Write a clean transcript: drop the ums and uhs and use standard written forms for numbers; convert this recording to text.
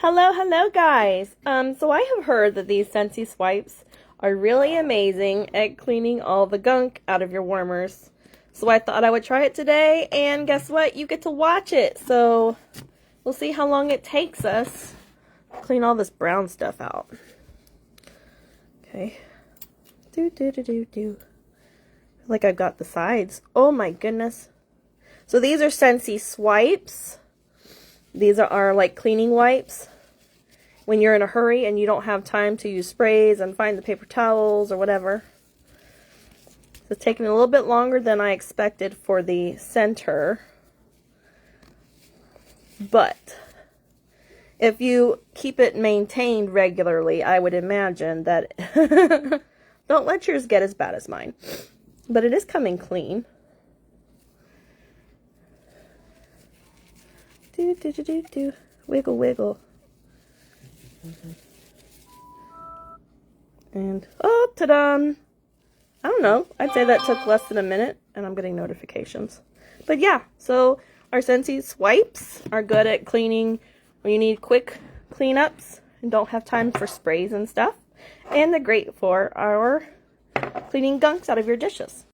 Hello guys. So I have heard that these Scentsy Swipes are really amazing at cleaning all the gunk out of your warmers. So I thought I would try it today, and guess what? You get to watch it. So we'll see how long it takes us to clean all this brown stuff out. Okay. Like I've got the sides. Oh my goodness. So these are Scentsy Swipes. These are like cleaning wipes. When you're in a hurry and you don't have time to use sprays and find the paper towels or whatever. So it's taking a little bit longer than I expected for the center. But if you keep it maintained regularly, I would imagine that don't let yours get as bad as mine. But it is coming clean. Wiggle, wiggle. And, oh, ta-da! I don't know. I'd say that took less than a minute, and I'm getting notifications. But yeah, so our Scentsy Swipes are good at cleaning when you need quick cleanups and don't have time for sprays and stuff. And they're great for our cleaning gunks out of your dishes.